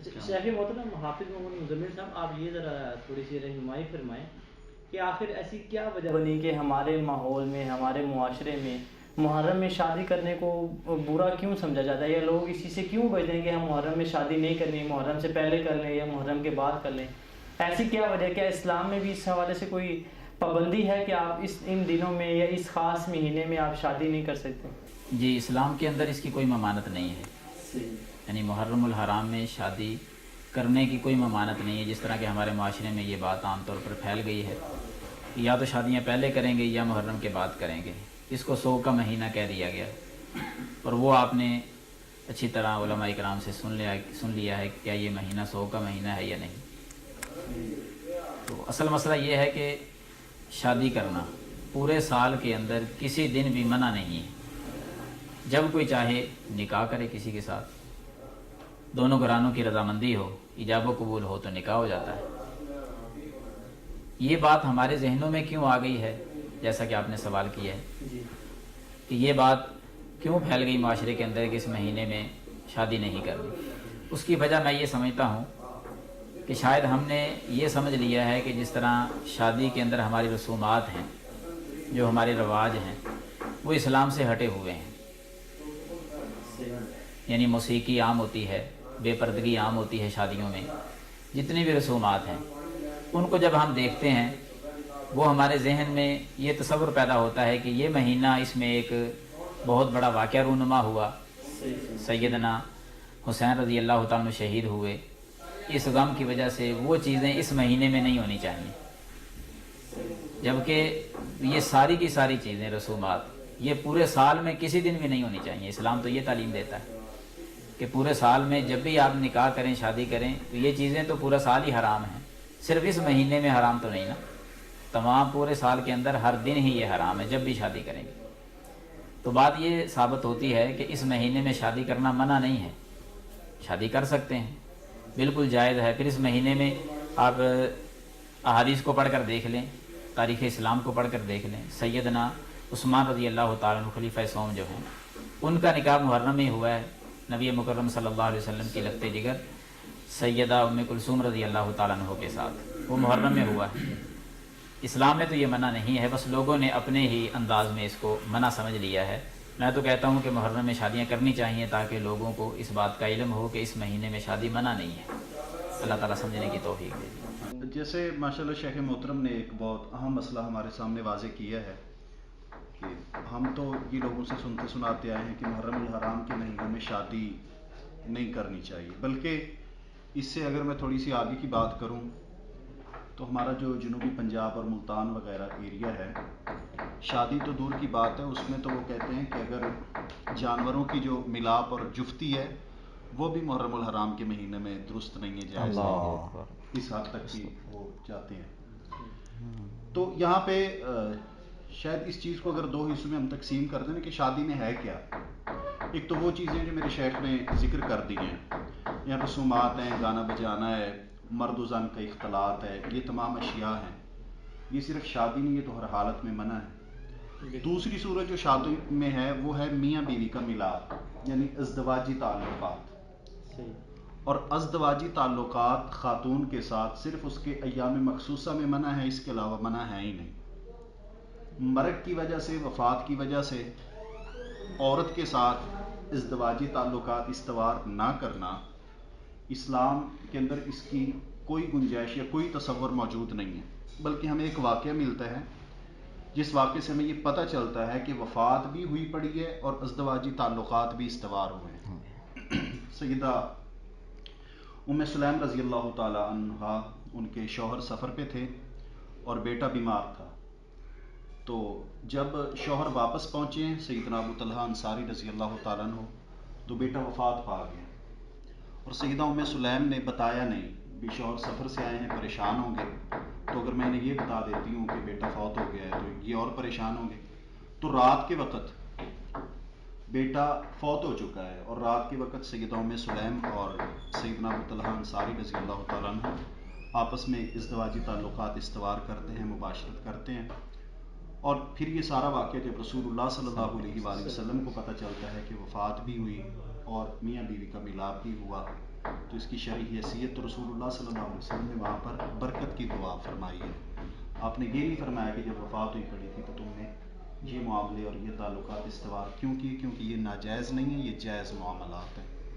شیخ محترم حافظ محمد مزمل صاحب، آپ یہ ذرا تھوڑی سی رہنمائی فرمائیں کہ آخر ایسی کیا وجہ بنی کہ ہمارے ماحول میں، ہمارے معاشرے میں محرم میں شادی کرنے کو برا کیوں سمجھا جاتا ہے، یا لوگ اسی سے کیوں بچتے ہیں کہ ہم محرم میں شادی نہیں کرنی، محرم سے پہلے کر لیں یا محرم کے بعد کر لیں؟ ایسی کیا وجہ ہے؟ کیا اسلام میں بھی اس حوالے سے کوئی پابندی ہے کہ آپ ان دنوں میں یا اس خاص مہینے میں آپ شادی نہیں کر سکتے؟ جی، اسلام کے اندر اس کی کوئی ممانعت نہیں ہے، یعنی محرم الحرام میں شادی کرنے کی کوئی ممانعت نہیں ہے، جس طرح کہ ہمارے معاشرے میں یہ بات عام طور پر پھیل گئی ہے کہ یا تو شادیاں پہلے کریں گے یا محرم کے بعد کریں گے، اس کو 100 کا مہینہ کہہ دیا گیا، اور وہ آپ نے اچھی طرح علماء کرام سے سن لیا ہے کہ کیا یہ مہینہ 100 کا مہینہ ہے یا نہیں۔ تو اصل مسئلہ یہ ہے کہ شادی کرنا پورے سال کے اندر کسی دن بھی منع نہیں ہے، جب کوئی چاہے نکاح کرے کسی کے ساتھ، دونوں گھرانوں کی رضامندی ہو، ایجاب و قبول ہو تو نکاح ہو جاتا ہے۔ یہ بات ہمارے ذہنوں میں کیوں آ گئی ہے، جیسا کہ آپ نے سوال کیا ہے کہ یہ بات کیوں پھیل گئی معاشرے کے اندر کہ اس مہینے میں شادی نہیں کرنی، اس کی وجہ میں یہ سمجھتا ہوں کہ شاید ہم نے یہ سمجھ لیا ہے کہ جس طرح شادی کے اندر ہماری رسومات ہیں، جو ہمارے رواج ہیں، وہ اسلام سے ہٹے ہوئے ہیں، یعنی موسیقی عام ہوتی ہے، بے پردگی عام ہوتی ہے شادیوں میں، جتنی بھی رسومات ہیں ان کو جب ہم دیکھتے ہیں وہ ہمارے ذہن میں یہ تصور پیدا ہوتا ہے کہ یہ مہینہ، اس میں ایک بہت بڑا واقعہ رونما ہوا، سیدنا حسین رضی اللہ تعالیٰ عنہ شہید ہوئے، اس غم کی وجہ سے وہ چیزیں اس مہینے میں نہیں ہونی چاہیے، جبکہ یہ ساری کی ساری چیزیں، رسومات، یہ پورے سال میں کسی دن بھی نہیں ہونی چاہیے۔ اسلام تو یہ تعلیم دیتا ہے کہ پورے سال میں جب بھی آپ نکاح کریں، شادی کریں، تو یہ چیزیں تو پورا سال ہی حرام ہیں، صرف اس مہینے میں حرام تو نہیں نا، تمام پورے سال کے اندر ہر دن ہی یہ حرام ہے جب بھی شادی کریں گے۔ تو بات یہ ثابت ہوتی ہے کہ اس مہینے میں شادی کرنا منع نہیں ہے، شادی کر سکتے ہیں، بالکل جائز ہے۔ پھر اس مہینے میں آپ احادیث کو پڑھ کر دیکھ لیں، تاریخ اسلام کو پڑھ کر دیکھ لیں، سیدنا عثمان رضی اللہ تعالیٰ عنہ خلیفہ سوم جو ہیں، ان کا نکاح محرم میں ہوا ہے، نبی مکرم صلی اللہ علیہ وسلم کی لگتے جگر سیدہ ام کلثوم رضی اللہ تعالیٰ عنہ کے ساتھ، وہ محرم میں ہوا ہے۔ اسلام میں تو یہ منع نہیں ہے، بس لوگوں نے اپنے ہی انداز میں اس کو منع سمجھ لیا ہے۔ میں تو کہتا ہوں کہ محرم میں شادیاں کرنی چاہیے تاکہ لوگوں کو اس بات کا علم ہو کہ اس مہینے میں شادی منع نہیں ہے۔ اللہ تعالیٰ سمجھنے کی توفیق دے۔ جیسے ماشاءاللہ شیخ محترم نے ایک بہت اہم مسئلہ ہمارے سامنے واضح کیا ہے کہ ہم تو یہ لوگوں سے سنتے سناتے آئے ہیں کہ محرم الحرام کے مہینے میں شادی نہیں کرنی چاہیے، بلکہ اس سے اگر میں تھوڑی سی آگے کی بات کروں تو ہمارا جو جنوبی پنجاب اور ملتان وغیرہ ایریا ہے، شادی تو دور کی بات ہے، اس میں تو وہ کہتے ہیں کہ اگر جانوروں کی جو ملاپ اور جفتی ہے وہ بھی محرم الحرام کے مہینے میں درست نہیں ہے، جائز نہیں ہے، اس حد تک کہ وہ چاہتے ہیں۔ تو یہاں پہ شاید اس چیز کو اگر دو حصوں میں ہم تقسیم کر دیں کہ شادی میں ہے کیا، ایک تو وہ چیزیں جو میرے شیخ نے ذکر کر دی ہیں، یہاں رسومات ہیں، گانا بجانا ہے، مرد و زن کا اختلاط ہے، یہ تمام اشیاء ہیں، یہ صرف شادی نہیں، یہ تو ہر حالت میں منع ہے۔ دوسری صورت جو شادی میں ہے وہ ہے میاں بیوی کا ملاپ، یعنی ازدواجی تعلقات، اور ازدواجی تعلقات خاتون کے ساتھ صرف اس کے ایام مخصوصہ میں منع ہے، اس کے علاوہ منع ہے ہی نہیں۔ مرگ کی وجہ سے، وفات کی وجہ سے عورت کے ساتھ ازدواجی تعلقات استوار نہ کرنا، اسلام کے اندر اس کی کوئی گنجائش یا کوئی تصور موجود نہیں ہے، بلکہ ہمیں ایک واقعہ ملتا ہے جس واقعے سے ہمیں یہ پتہ چلتا ہے کہ وفات بھی ہوئی پڑی ہے اور ازدواجی تعلقات بھی استوار ہوئے ہیں۔ سیدہ ام سلیم رضی اللہ تعالی عنہا، ان کے شوہر سفر پہ تھے اور بیٹا بیمار تھا، تو جب شوہر واپس پہنچے ہیں سیدنا ابو طلحہ انصاری رضی اللہ تعالیٰ عنہ، تو بیٹا وفات پا گیا، اور سیدہ ام سلیم نے بتایا نہیں، بھی شوہر سفر سے آئے ہیں، پریشان ہوں گے، تو اگر میں نے یہ بتا دیتی ہوں کہ بیٹا فوت ہو گیا ہے تو یہ اور پریشان ہوں گے، تو رات کے وقت بیٹا فوت ہو چکا ہے، اور رات کے وقت سیدہ ام سلیم اور سیدنا ابو طلحہ انصاری رضی اللہ تعالیٰ عنہ آپس میں ازدواجی تعلقات استوار کرتے ہیں، مباشرت کرتے ہیں، اور پھر یہ سارا واقعہ جب رسول اللہ صلی اللہ علیہ وآلہ وسلم کو پتہ چلتا ہے کہ وفات بھی ہوئی اور میاں بیوی کا ملاپ بھی ہوا، تو اس کی شرعی حیثیت تو رسول اللہ صلی اللہ علیہ وسلم نے وہاں پر برکت کی دعا فرمائی ہے. آپ نے یہ نہیں فرمایا کہ جب وفات ہوئی پڑی تھی تو تم نے یہ معاملے اور یہ تعلقات استوار کیوں کیے, کیونکہ یہ ناجائز نہیں ہے, یہ جائز معاملات ہیں.